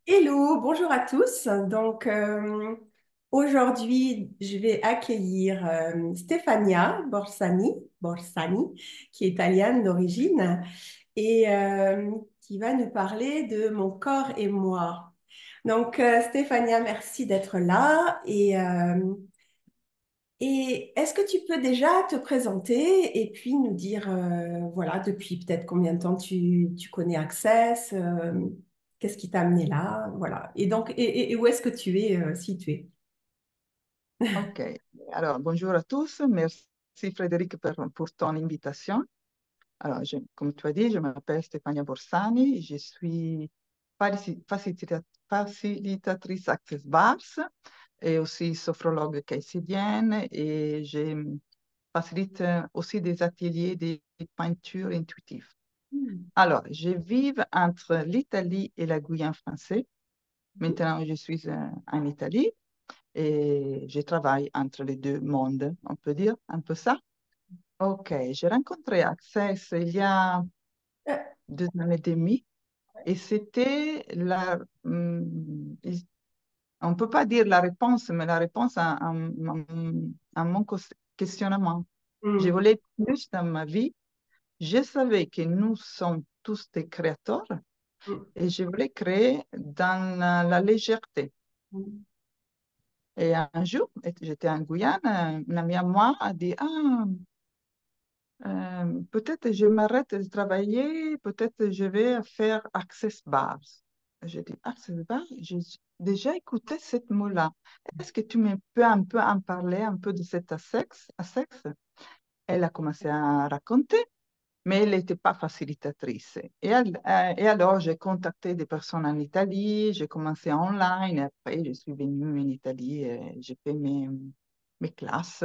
Hello, bonjour à tous. Aujourd'hui, je vais accueillir Stefania Borsani, qui est italienne d'origine et qui va nous parler de Mon corps et moi. Stefania, merci d'être là. Et est-ce que tu peux déjà te présenter et puis nous dire, voilà, depuis peut-être combien de temps tu connais Access, qu'est-ce qui t'a amené là, voilà. Et où est-ce que tu es situé? Ok, alors bonjour à tous. Merci Frédéric pour ton invitation. Comme tu as dit, je m'appelle Stefania Borsani. Je suis facilitatrice Access Bars et aussi sophrologue kaysidienne et je facilite aussi des ateliers de peinture intuitive. Hmm. Alors, je vis entre l'Italie et la Guyane française. Maintenant, je suis en Italie et je travaille entre les deux mondes, on peut dire un peu ça. Ok, j'ai rencontré Access il y a Euh, 2 ans et demi et c'était on ne peut pas dire la réponse, mais la réponse à mon questionnement. Je hmm, voulais plus dans ma vie. Je savais que nous sommes tous des créateurs hmm, et je voulais créer dans la légèreté. hmm, Et un jour, j'étais en Guyane, un ami à moi a dit, ah, peut-être je m'arrête de travailler, peut-être je vais faire Access Bars. J'ai dit, Access Bars, j'ai déjà écouté ce mot-là. Est-ce que tu me peux un peu en parler, un peu de cet Access? Elle a commencé à raconter, mais elle n'était pas facilitatrice. Et alors, j'ai contacté des personnes en Italie, j'ai commencé online, et après, je suis venue en Italie, et j'ai fait mes classes,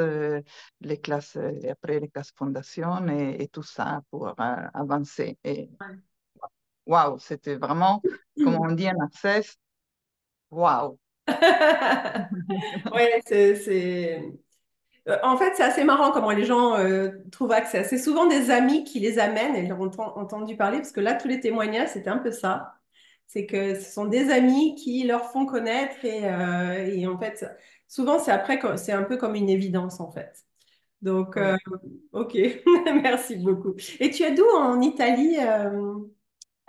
les classes, et après les classes fondation et tout ça pour avancer. Et waouh, c'était vraiment, comme hmm. on dit en access, waouh. Ouais, en fait, c'est assez marrant comment les gens trouvent accès. C'est souvent des amis qui les amènent et leur ont entendu parler, parce que là, tous les témoignages, c'était un peu ça. C'est que ce sont des amis qui leur font connaître et en fait, souvent, c'est après, c'est un peu comme une évidence, en fait. Donc, Oui. ok, merci beaucoup. Et tu es d'où en Italie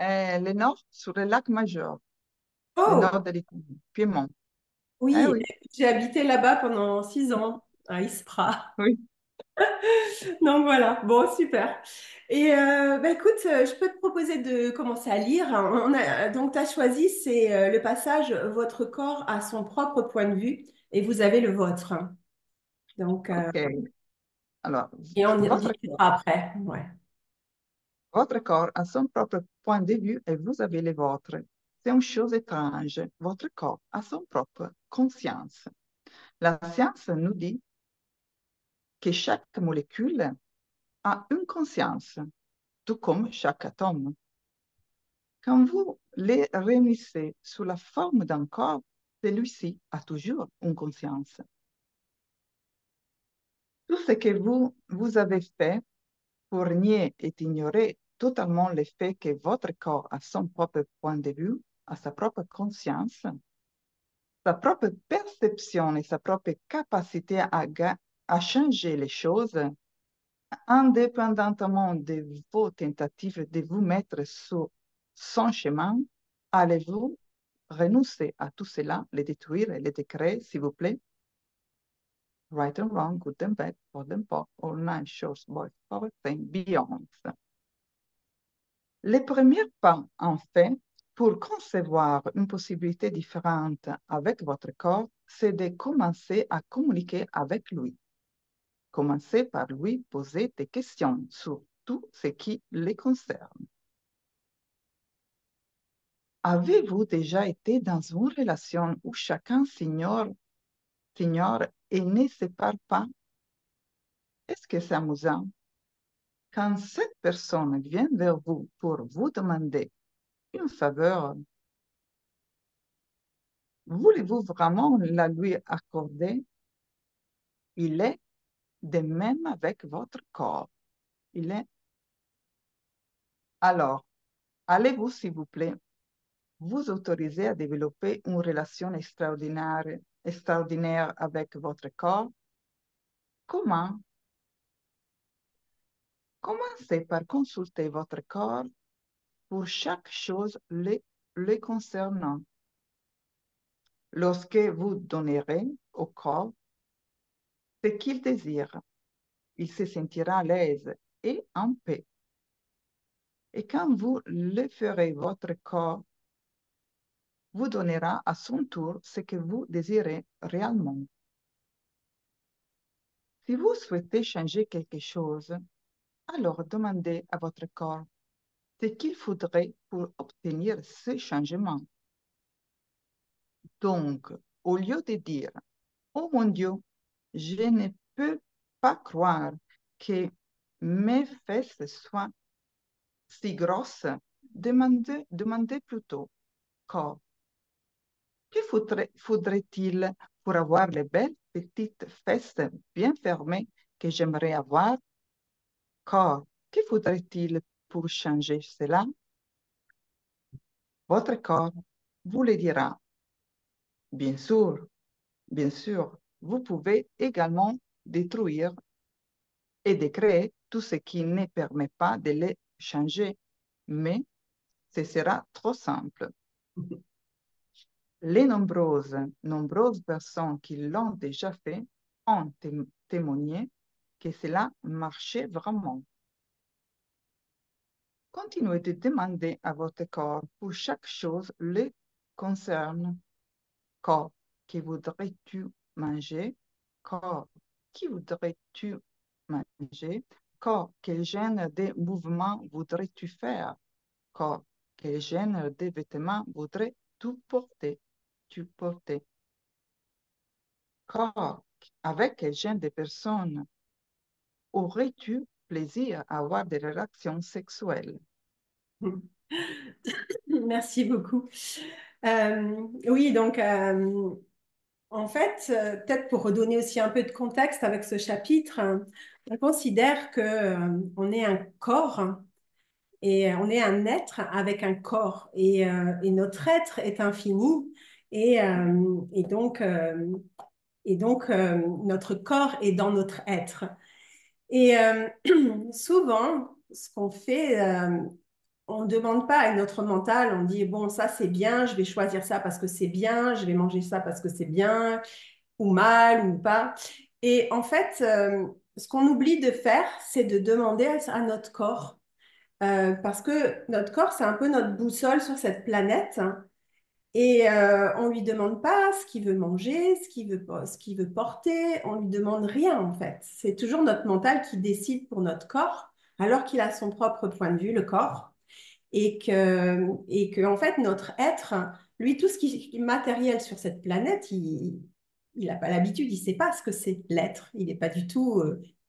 Le nord, sur le lac Majeur, le Oh, nord de l'Italie, Piémont. Eh oui, oui, j'ai habité là-bas pendant 6 ans, à Ispra. oui. Donc voilà, bon, super. Et bah, écoute, je peux te proposer de commencer à lire. Donc, tu as choisi, c'est le passage Votre corps a son propre point de vue et vous avez le vôtre. Donc, Ok. Alors, et on votre corps. discutera après. Ouais. Votre corps a son propre point de vue et vous avez le vôtre. C'est une chose étrange. Votre corps a son propre conscience. La science nous dit que chaque molécule a une conscience, tout comme chaque atome. Quand vous les réunissez sous la forme d'un corps, celui-ci a toujours une conscience. Tout ce que vous avez fait pour nier et ignorer totalement le fait que votre corps a son propre point de vue, a sa propre conscience, sa propre perception et sa propre capacité à changer les choses, indépendamment de vos tentatives de vous mettre sur son chemin, allez-vous renoncer à tout cela, les détruire et les décréer, s'il vous plaît? Right and wrong, good and bad, old and pop, all nine shorts, boys, power thing, beyond. Les premiers pas, en fait, pour concevoir une possibilité différente avec votre corps, c'est de commencer à communiquer avec lui. Commencez par lui poser des questions sur tout ce qui les concerne. Avez-vous déjà été dans une relation où chacun s'ignore et ne se parle pas? Est-ce que c'est amusant? Quand cette personne vient vers vous pour vous demander une faveur, voulez-vous vraiment la lui accorder? Il est de même avec votre corps. Il est. Alors, allez-vous, s'il vous plaît, vous autorisez à développer une relation extraordinaire avec votre corps. Comment? Commencez par consulter votre corps pour chaque chose le concernant. Lorsque vous donnerez au corps ce qu'il désire, il se sentira à l'aise et en paix. Et quand vous le ferez, votre corps vous donnera à son tour ce que vous désirez réellement. Si vous souhaitez changer quelque chose, alors demandez à votre corps ce qu'il faudrait pour obtenir ce changement. Donc, au lieu de dire, oh mon Dieu, je ne peux pas croire que mes fesses soient si grosses, demandez plutôt, corps, que faudrait-il pour avoir les belles petites fesses bien fermées que j'aimerais avoir? Corps, que faudrait-il pour changer cela? Votre corps vous le dira. Bien sûr, bien sûr, vous pouvez également détruire et de créer tout ce qui ne permet pas de les changer, mais ce sera trop simple. Les nombreuses personnes qui l'ont déjà fait ont témoigné que cela marchait vraiment. Continuez de demander à votre corps pour chaque chose le concerne. Corps, que voudrais-tu manger? Corps, qui voudrais-tu manger? Corps, quel genre de mouvement voudrais-tu faire? Corps, quel genre de vêtements voudrais-tu porter? Tu porter? Corps, avec quel genre de personnes aurais-tu plaisir à avoir des relations sexuelles? Merci beaucoup. Oui, donc en fait, peut-être pour redonner aussi un peu de contexte avec ce chapitre, on considère que on est un corps et on est un être avec un corps et notre être est infini et donc notre corps est dans notre être. Et souvent, ce qu'on fait, on ne demande pas à notre mental, on dit, bon, ça c'est bien, je vais choisir ça parce que c'est bien, je vais manger ça parce que c'est bien, ou mal, ou pas. Et en fait, ce qu'on oublie de faire, c'est de demander à notre corps, parce que notre corps, c'est un peu notre boussole sur cette planète, hein. Et on lui demande pas ce qu'il veut manger, ce qu'il veut porter, on lui demande rien en fait. C'est toujours notre mental qui décide pour notre corps, alors qu'il a son propre point de vue, le corps, et que en fait notre être, lui, tout ce qui est matériel sur cette planète, il n'a pas l'habitude, il sait pas ce que c'est l'être. Il n'est pas du tout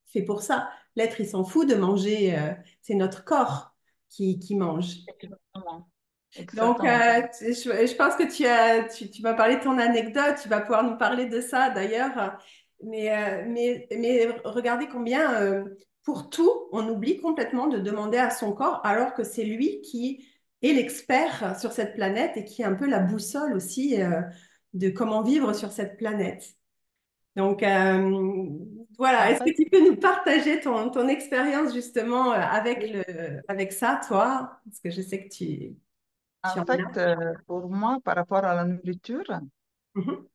fait pour ça. L'être, il s'en fout de manger. C'est notre corps qui mange. Exactement. Donc, Exactement. je pense que tu m'as parlé de ton anecdote, tu vas pouvoir nous parler de ça d'ailleurs. Mais regardez combien, pour tout, on oublie complètement de demander à son corps, alors que c'est lui qui est l'expert sur cette planète et qui est un peu la boussole aussi, de comment vivre sur cette planète. Donc, voilà, En est-ce que fait, tu peux nous partager ton expérience justement avec oui. avec ça, toi? Parce que je sais que tu En en fait, as. pour moi, par rapport à la nourriture, Mhm.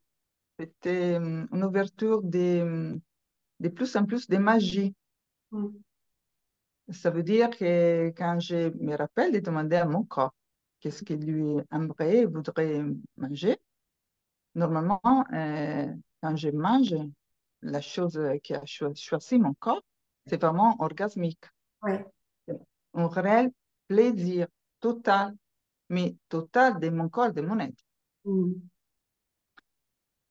c'était une ouverture de plus en plus de magie. Mhm. Ça veut dire que quand je me rappelle de demander à mon corps qu'est-ce qu'il lui aimerait, voudrait manger, normalement, quand je mange, la chose qui a choisi mon corps, c'est vraiment orgasmique. Ouais. Un réel plaisir total, mais total de mon corps, de mon être. Mhm.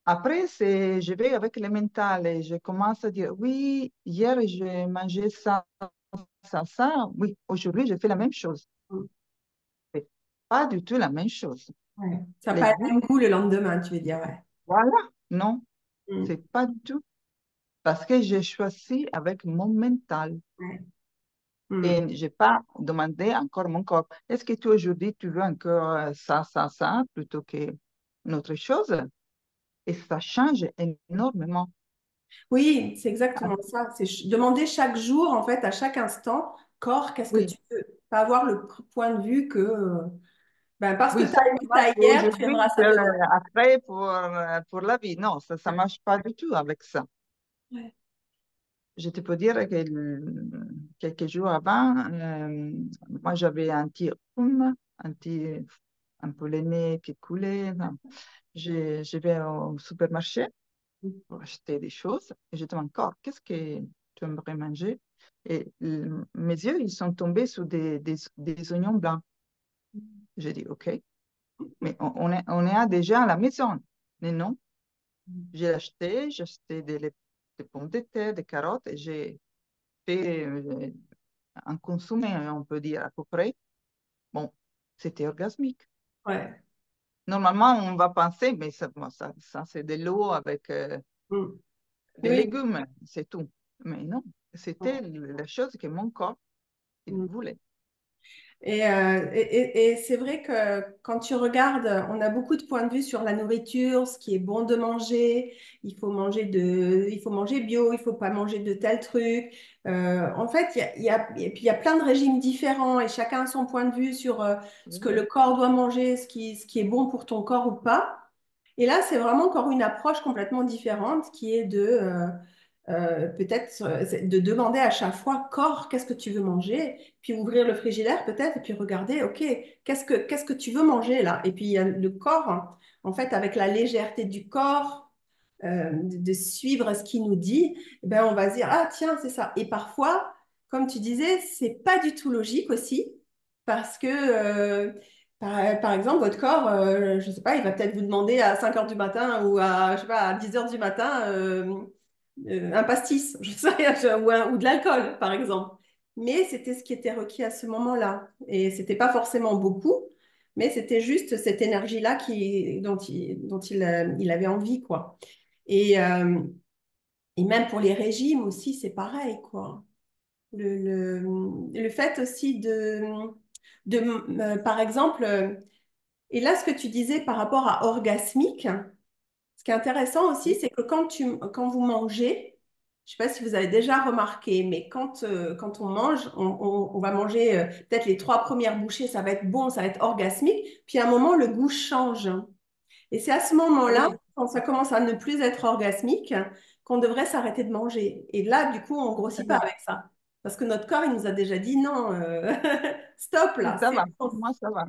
Après, je vais avec le mental et je commence à dire, oui, hier j'ai mangé ça, ça, ça. Oui, aujourd'hui, je fais la même chose. Mhm. C'est pas du tout la même chose. Ouais. Ça n'a Les pas le goûts, même goût le lendemain, tu veux dire, ouais. voilà. Non, Mhm. c'est pas du tout. Parce que j'ai choisi avec mon mental. Ouais. Mm. Et je n'ai pas demandé encore mon corps, est-ce que tu aujourd'hui, tu veux encore ça, plutôt qu'une autre chose? Et ça change énormément. Oui, c'est Ah, exactement ça. C'est demander chaque jour, en fait, à chaque instant, corps, qu'est-ce que oui, tu veux? Pas avoir le point de vue que ben, parce que oui, tu as ça aimé ça marche pour hier, tu aujourd'hui, aimeras ça demain. après pour la vie. Non, ça ne Ouais. marche pas du tout avec ça. Ouais. Je te peux dire que quelques jours avant, moi j'avais un petit rhume, un peu le nez qui coulait. Non. Je vais au supermarché pour acheter des choses et je demande encore, qu'est-ce que tu aimerais manger? Et mes yeux, ils sont tombés sur des oignons blancs. J'ai dit, OK, mais on est déjà à la maison. Mais non, j'ai acheté des pommes de terre, des carottes et j'ai fait un consommer, on peut dire à peu près. Bon, c'était orgasmique. Ouais. Normalement, on va penser, mais ça, bon, ça c'est de l'eau avec Mm. des Oui. légumes, c'est tout. Mais non, c'était la chose que mon corps, il Mm. voulait. Et c'est vrai que quand tu regardes, on a beaucoup de points de vue sur la nourriture, ce qui est bon de manger. Il faut manger bio, il faut pas manger de tel truc. En fait, et puis il y a plein de régimes différents et chacun a son point de vue sur ce que le Oui, corps doit manger, ce qui est bon pour ton corps ou pas. Et là, c'est vraiment encore une approche complètement différente qui est peut-être c'est de demander à chaque fois, corps, qu'est-ce que tu veux manger? Puis ouvrir le frigidaire peut-être et puis regarder, OK, qu'est-ce que tu veux manger là? Et puis il y a le corps, hein, en fait, avec la légèreté du corps, de suivre ce qu'il nous dit, eh ben, on va se dire, ah tiens, c'est ça. Et parfois, comme tu disais, c'est pas du tout logique aussi, parce que, par exemple, votre corps, je sais pas, il va peut-être vous demander à 5 heures du matin ou à, je sais pas, à 10 heures du matin un pastis, je sais rien, ou de l'alcool, par exemple. Mais c'était ce qui était requis à ce moment-là. Et c'était pas forcément beaucoup, mais c'était juste cette énergie-là dont il avait envie, quoi. Et, euh, et même pour les régimes aussi, c'est pareil, quoi. Le fait aussi par exemple, et là, ce que tu disais par rapport à orgasmique, ce qui est intéressant aussi, c'est que quand vous mangez, je ne sais pas si vous avez déjà remarqué, mais quand on mange, on va manger peut-être les trois premières bouchées, ça va être bon, ça va être orgasmique, puis à un moment, le goût change. Et c'est à ce moment-là, oui, quand ça commence à ne plus être orgasmique, qu'on devrait s'arrêter de manger. Et là, du coup, on grossit pas oui, avec ça. Parce que notre corps, il nous a déjà dit non, stop oui, là, ça c'est va. bon. Pour moi, ça va.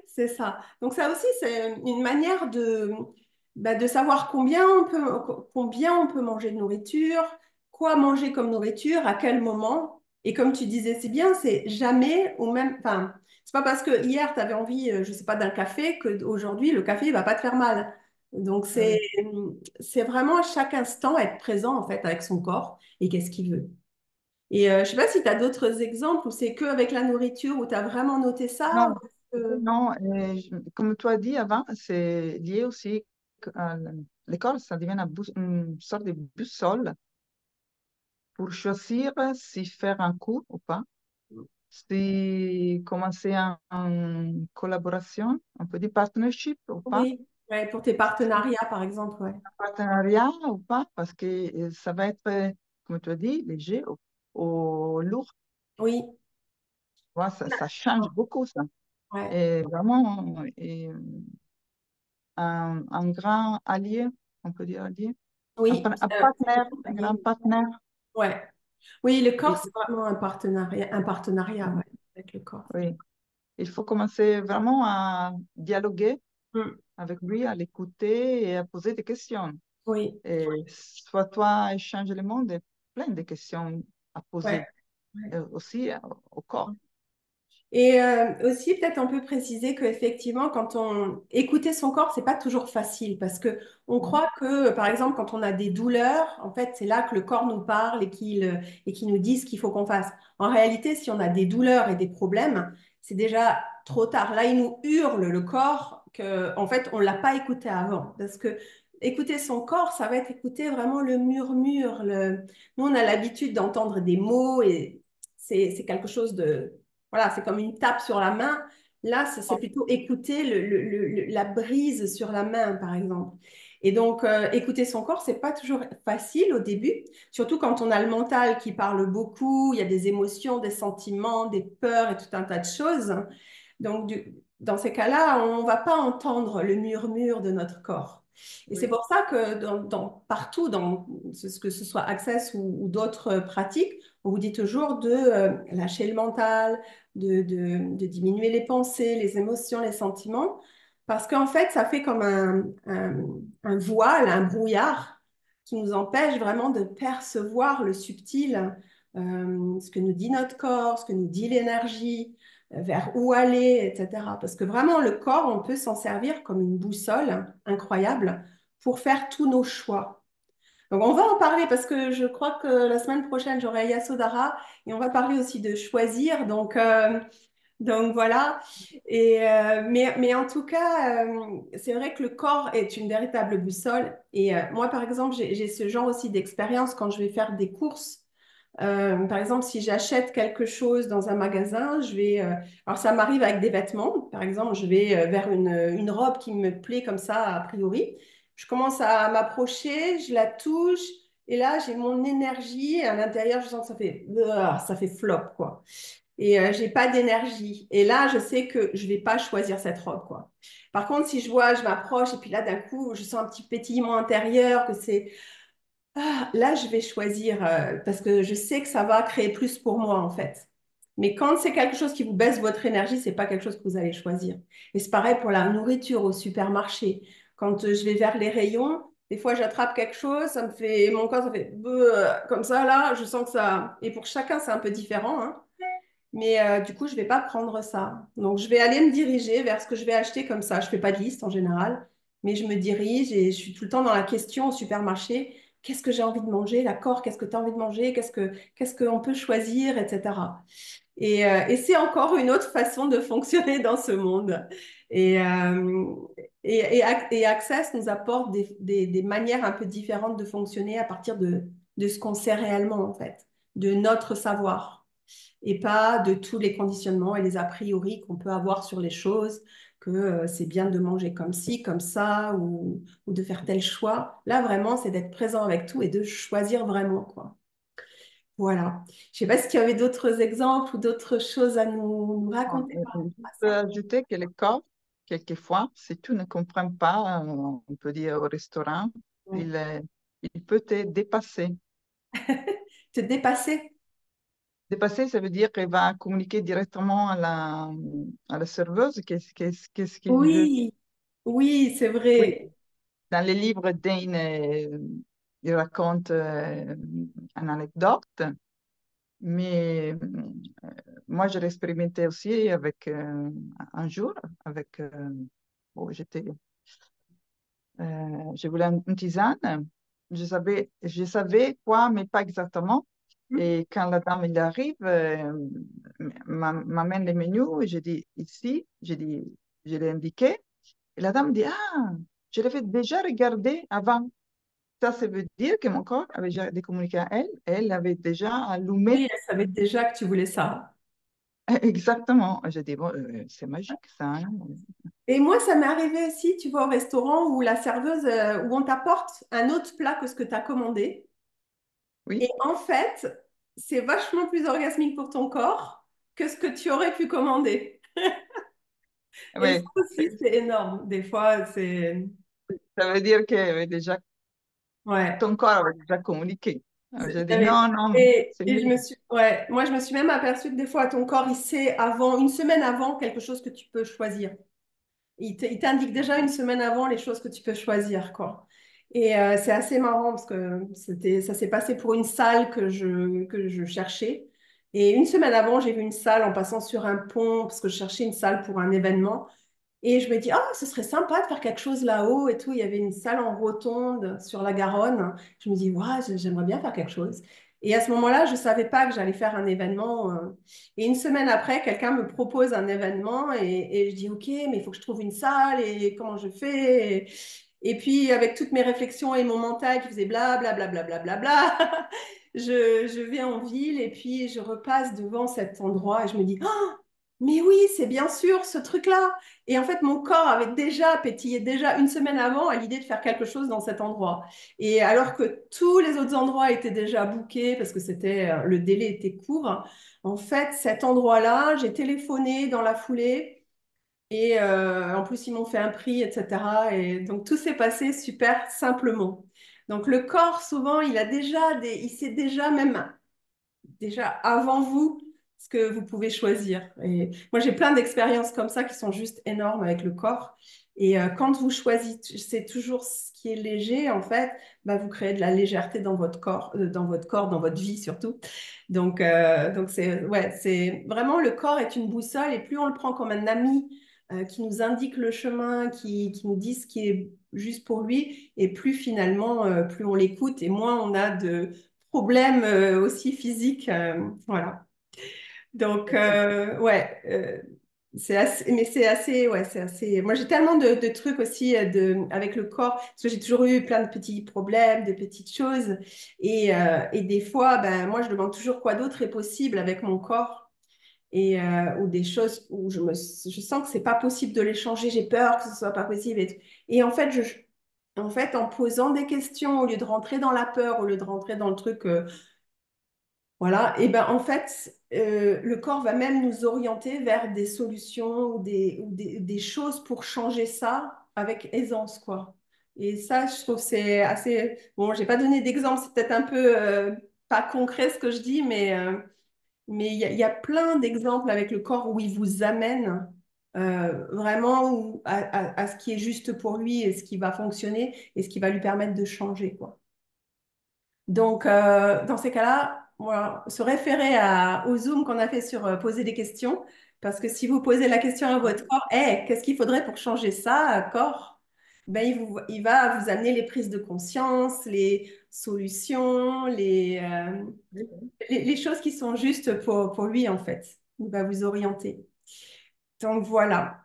C'est ça. Donc ça aussi, c'est une manière de savoir combien on peut manger de nourriture, quoi manger comme nourriture, à quel moment. Et comme tu disais, c'est bien, c'est jamais au même... Enfin, c'est pas parce que hier, tu avais envie, je sais pas, d'un café, qu'aujourd'hui, le café, il va pas te faire mal. Donc Oui. c'est vraiment à chaque instant être présent, en fait, avec son corps et qu'est-ce qu'il veut. Et je sais pas si tu as d'autres exemples où c'est que avec la nourriture où tu as vraiment noté ça. Non, non, comme tu as dit avant, c'est lié aussi à l'école, ça devient une sorte de boussole pour choisir si faire un cours ou pas, si commencer en collaboration, on peut dire partnership ou pas, Oui, ouais, pour tes partenariats, par exemple, ouais. partenariat ou pas, parce que ça va être, comme tu as dit, léger ou lourd. Oui, Tu vois, ça change beaucoup, ça. ouais. Et vraiment, un grand allié, on peut dire allié, Oui, un partenaire, un grand partenaire. ouais. Oui, le corps, Et, c'est vraiment un partenariat, ouais, avec le corps. oui, il faut commencer vraiment à dialoguer Mm. avec lui, à l'écouter et à poser des questions. Oui, Et soit toi, échange le monde, et plein de questions à ouais. poser, Ouais. aussi au corps. Et aussi, peut-être on peut préciser qu'effectivement, quand on écouter son corps, c'est pas toujours facile parce que on Mhm. croit que, par exemple, quand on a des douleurs, en fait, c'est là que le corps nous parle et qu'il nous dit ce qu'il faut qu'on fasse. En réalité, si on a des douleurs et des problèmes, c'est déjà trop tard. Là, il nous hurle le corps que, en fait, on l'a pas écouté avant parce que écouter son corps, ça va être écouter vraiment le murmure. Nous, on a l'habitude d'entendre des mots et c'est quelque chose de, voilà, c'est comme une tape sur la main. Là, c'est plutôt écouter la brise sur la main, par exemple. Et donc, écouter son corps, c'est pas toujours facile au début, surtout quand on a le mental qui parle beaucoup, il y a des émotions, des sentiments, des peurs et tout un tas de choses. Donc, dans ces cas-là, on ne va pas entendre le murmure de notre corps. Et c'est Oui, pour ça que partout, que ce soit Access ou d'autres pratiques, on vous dit toujours de lâcher le mental, de diminuer les pensées, les émotions, les sentiments, parce qu'en fait, ça fait comme un voile, un brouillard qui nous empêche vraiment de percevoir le subtil, ce que nous dit notre corps, ce que nous dit l'énergie, vers où aller, etc. Parce que vraiment, le corps, on peut s'en servir comme une boussole incroyable pour faire tous nos choix. Donc, on va en parler parce que je crois que la semaine prochaine, j'aurai Yasodhara et on va parler aussi de choisir. Donc voilà. Mais en tout cas, c'est vrai que le corps est une véritable boussole. Et moi, par exemple, j'ai ce genre aussi d'expérience quand je vais faire des courses. Par exemple, si j'achète quelque chose dans un magasin, alors ça m'arrive avec des vêtements. Par exemple, je vais vers une robe qui me plaît comme ça, a priori. Je commence à m'approcher, je la touche, et là, j'ai mon énergie. À l'intérieur, je sens que ça fait flop, quoi. Et j'ai pas d'énergie. Et là, je sais que je vais pas choisir cette robe, quoi. Par contre, si je m'approche, et puis là, d'un coup, je sens un petit pétillement intérieur, que c'est là, je vais choisir parce que je sais que ça va créer plus pour moi, en fait. Mais quand c'est quelque chose qui vous baisse votre énergie, c'est pas quelque chose que vous allez choisir. Et c'est pareil pour la nourriture au supermarché. Quand je vais vers les rayons, des fois, j'attrape quelque chose, mon corps, ça fait comme ça, là, je sens que ça. Et pour chacun, c'est un peu différent, hein. Mais du coup, je vais pas prendre ça. Donc, je vais aller me diriger vers ce que je vais acheter comme ça. Je fais pas de liste en général, mais je me dirige et je suis tout le temps dans la question au supermarché. Qu'est-ce que j'ai envie de manger? L'accord, qu'est-ce que tu as envie de manger? Qu'est-ce qu'on peut choisir, etc. Et c'est encore une autre façon de fonctionner dans ce monde. Et, euh, et Access nous apporte des manières un peu différentes de fonctionner à partir de ce qu'on sait réellement, en fait, de notre savoir et pas de tous les conditionnements et les a priori qu'on peut avoir sur les choses, que c'est bien de manger comme ci, comme ça, ou de faire tel choix. Là, vraiment, c'est d'être présent avec tout et de choisir vraiment, quoi. Voilà. Je sais pas s'il y avait d'autres exemples ou d'autres choses à nous raconter par rapport Je à peux ça. ajouter que le corps, quelquefois, si tu ne comprends pas, on peut dire au restaurant, Ouais. il peut te dépasser. Te dépasser. Dépasser, ça veut dire qu'il va communiquer directement à la serveuse qu'est-ce qu'il veut. Oui, oui, c'est Oui, vrai. dans les livres Dane, il raconte une anecdote, mais moi, je l'ai expérimenté aussi avec un jour, avec, bon, je voulais une tisane. Je savais quoi, mais pas exactement. Et quand la dame il arrive, m'amène les menus, et je dis ici, je l'ai indiqué. Et la dame dit, ah, je l'avais déjà regardé avant. Ça veut dire que mon corps avait déjà communiqué à elle. Elle avait déjà allumé. Oui, elle savait déjà que tu voulais ça. Exactement. Je dis, bon, c'est magique ça, hein. Et moi, ça m'est arrivé aussi, tu vois, au restaurant où la serveuse, où on t'apporte un autre plat que ce que tu as commandé. Et Oui, en fait, c'est vachement plus orgasmique pour ton corps que ce que tu aurais pu commander. Et ça oui. aussi, c'est énorme. Des fois, c'est... Ça veut dire que déjà, Ouais. ton corps avait déjà communiqué. Alors, j'ai dit, J'avais- non, non, c'est et mieux. je me suis... Ouais. Moi, je me suis même aperçue que des fois, ton corps, il sait avant, une semaine avant, quelque chose que tu peux choisir. Il t'indique déjà une semaine avant les choses que tu peux choisir, quoi. Et c'est assez marrant parce que ça s'est passé pour une salle que je cherchais. Et une semaine avant, j'ai vu une salle en passant sur un pont parce que je cherchais une salle pour un événement. Et je me dis, ah, ce serait sympa de faire quelque chose là-haut et tout. Il y avait une salle en rotonde sur la Garonne. Je me dis, ouais, j'aimerais bien faire quelque chose. Et à ce moment-là, je ne savais pas que j'allais faire un événement. Et une semaine après, quelqu'un me propose un événement et je dis, OK, mais il faut que je trouve une salle et comment je fais? Et puis, avec toutes mes réflexions et mon mental qui faisait bla bla bla bla bla bla bla, je vais en ville et puis je repasse devant cet endroit et je me dis, ah, mais oui, c'est bien sûr ce truc-là. Et en fait, mon corps avait déjà pétillé déjà une semaine avant à l'idée de faire quelque chose dans cet endroit. Et alors que tous les autres endroits étaient déjà bookés parce que le délai était court, hein, en fait, cet endroit-là, j'ai téléphoné dans la foulée. Et en plus, ils m'ont fait un prix, etc. Et donc, tout s'est passé super simplement. Donc, le corps, souvent, il sait déjà, même déjà avant vous, ce que vous pouvez choisir. Et moi, j'ai plein d'expériences comme ça qui sont juste énormes avec le corps. Et quand vous choisissez toujours ce qui est léger, en fait, bah, vous créez de la légèreté dans votre vie surtout. Donc c'est vraiment le corps est une boussole et plus on le prend comme un ami qui nous indique le chemin, qui nous dit ce qui est juste pour lui, et plus finalement, plus on l'écoute et moins on a de problèmes aussi physiques. Voilà. Donc, mais c'est assez, ouais, c'est assez. Moi, j'ai tellement de trucs aussi avec le corps, parce que j'ai toujours eu plein de petits problèmes, de petites choses. Et des fois, ben, moi, je demande toujours quoi d'autre est possible avec mon corps. Ou des choses où je sens que c'est pas possible de les changer, j'ai peur que ce soit pas possible. Et en fait, en posant des questions, au lieu de rentrer dans la peur, au lieu de rentrer dans le truc. Voilà, et ben en fait, le corps va même nous orienter vers des solutions ou des choses pour changer ça avec aisance, quoi. Et ça, je trouve c'est assez. Bon, j'ai pas donné d'exemple, c'est peut-être un peu pas concret ce que je dis, mais il y a plein d'exemples avec le corps où il vous amène vraiment à ce qui est juste pour lui et ce qui va fonctionner et ce qui va lui permettre de changer, quoi. Donc, dans ces cas-là, voilà, se référer au Zoom qu'on a fait sur poser des questions, parce que si vous posez la question à votre corps, qu'est-ce qu'il faudrait pour changer ça, corps? Ben, il va vous amener les prises de conscience, les solutions, les choses qui sont justes pour lui, en fait. Il va vous orienter. Donc, voilà.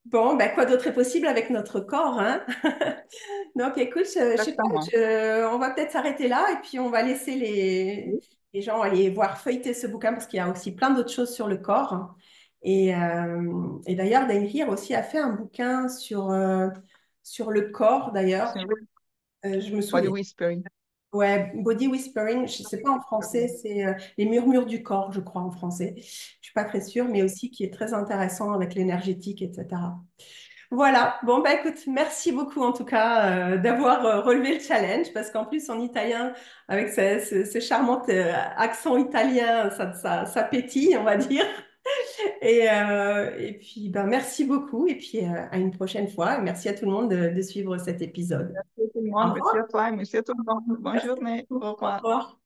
Bon, ben, quoi d'autre est possible avec notre corps, hein? Donc, écoute, je sais pas, Exactement. on va peut-être s'arrêter là et puis on va laisser Oui. les gens aller voir feuilleter ce bouquin parce qu'il y a aussi plein d'autres choses sur le corps. Et d'ailleurs, Dainhir aussi a fait un bouquin sur le corps, d'ailleurs. C'est Je me body souviens. whispering. Ouais, Body Whispering, je ne sais pas en français, c'est les murmures du corps, je crois en français. Je ne suis pas très sûre, mais aussi qui est très intéressant avec l'énergétique, etc. Voilà, bon bah écoute, merci beaucoup en tout cas d'avoir relevé le challenge parce qu'en plus en italien, avec ce charmant accent italien, ça pétille, on va dire. Et puis ben, merci beaucoup et puis à une prochaine fois. Et merci à tout le monde de suivre cet épisode. Merci à tout le Au monde. Merci à revoir. toi et merci à tout le monde. Bonne Merci journée. beaucoup. Au Au revoir. revoir.